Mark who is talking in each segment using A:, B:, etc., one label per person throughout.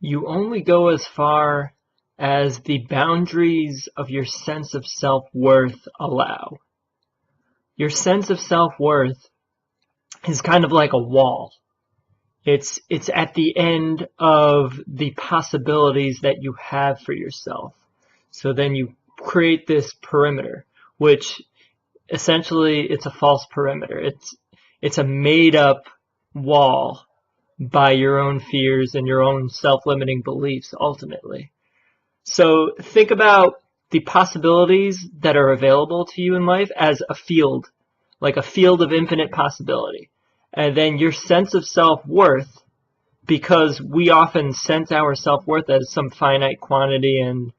A: You only go as far as the boundaries of your sense of self-worth allow. Your sense of self-worth is kind of like a wall. It's at the end of the possibilities that you have for yourself. So then you create this perimeter, which essentially it's a false perimeter. It's a made up wall by your own fears and your own self-limiting beliefs ultimately. So think about the possibilities that are available to you in life as a field, like a field of infinite possibility. And then your sense of self-worth, because we often sense our self-worth as some finite quantity and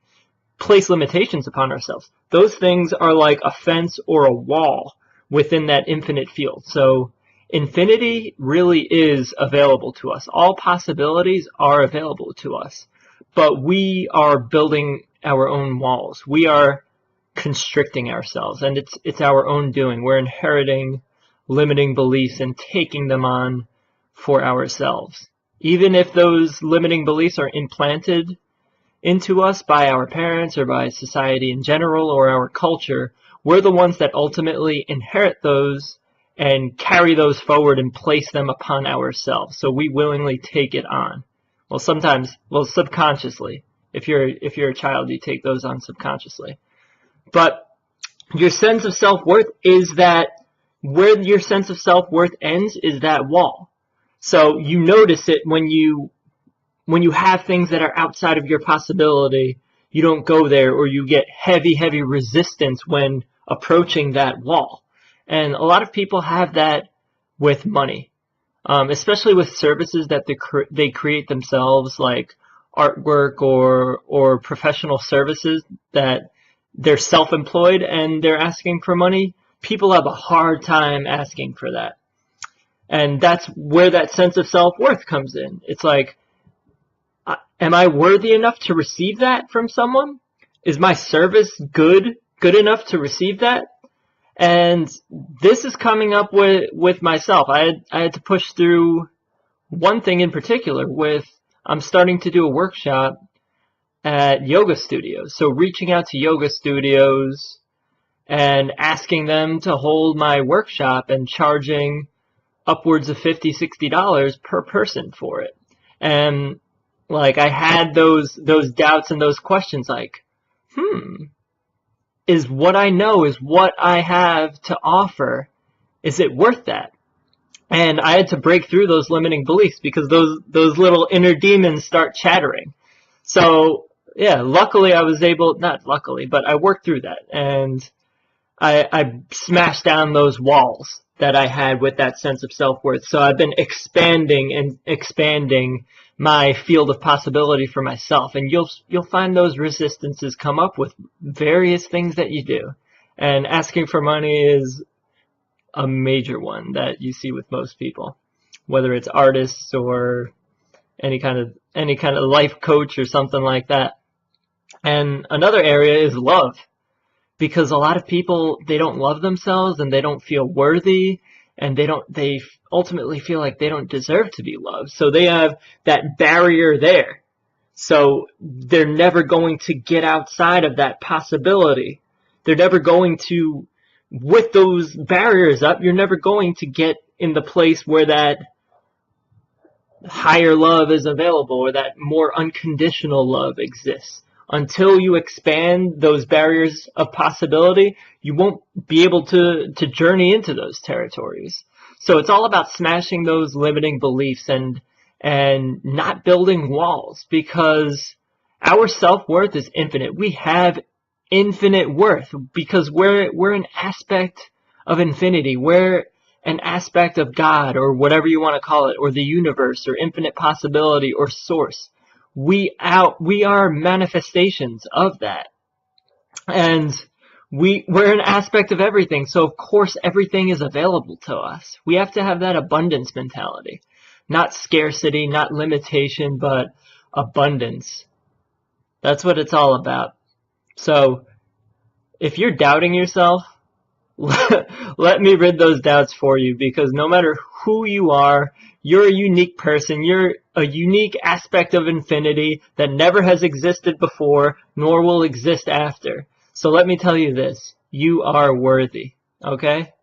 A: place limitations upon ourselves. Those things are like a fence or a wall within that infinite field. So infinity really is available to us. All possibilities are available to us, but we are building our own walls. We are constricting ourselves, and it's our own doing. We're inheriting limiting beliefs and taking them on for ourselves. Even if those limiting beliefs are implanted into us by our parents or by society in general or our culture, we're the ones that ultimately inherit those and carry those forward and place them upon ourselves. So we willingly take it on. Well, sometimes, subconsciously. If you're a child, you take those on subconsciously. But your sense of self-worth is that where your sense of self-worth ends is that wall. So you notice it when you have things that are outside of your possibility. You don't go there, or you get heavy resistance when approaching that wall. And a lot of people have that with money, especially with services that they create themselves, like artwork or professional services that they're self-employed and they're asking for money. People have a hard time asking for that. And that's where that sense of self-worth comes in. It's like, am I worthy enough to receive that from someone? Is my service good enough to receive that? And this is coming up with myself. I had to push through one thing in particular I'm starting to do a workshop at yoga studios. So reaching out to yoga studios and asking them to hold my workshop and charging upwards of $50, $60 per person for it. And like I had those doubts and those questions like, is what I know, is what I have to offer, is it worth that? And I had to break through those limiting beliefs because those little inner demons start chattering. So yeah, luckily I was able, not luckily, but I worked through that, and I smashed down those walls that I had with that sense of self-worth. So I've been expanding my field of possibility for myself, and you'll find those resistances come up with various things that you do. And asking for money is a major one that you see with most people, whether it's artists or any kind of life coach or something like that. And another area is love, because a lot of people, they don't love themselves and they don't feel worthy, and they ultimately feel like they don't deserve to be loved. So they have that barrier there. So they're never going to get outside of that possibility. They're never going to, with those barriers up, you're never going to get in the place where that higher love is available, or that more unconditional love exists. Until you expand those barriers of possibility, you won't be able to journey into those territories. So it's all about smashing those limiting beliefs and not building walls, because our self-worth is infinite. We have infinite worth because we're an aspect of infinity. We're an aspect of God, or whatever you want to call it, or the universe, or infinite possibility, or source. We are manifestations of that. And we're an aspect of everything. So of course everything is available to us. We have to have that abundance mentality. Not scarcity, not limitation, but abundance. That's what it's all about. So if you're doubting yourself, let me rid those doubts for you, because no matter who you are, you're a unique person. a unique aspect of infinity that never has existed before, nor will exist after. So let me tell you this, you are worthy, okay?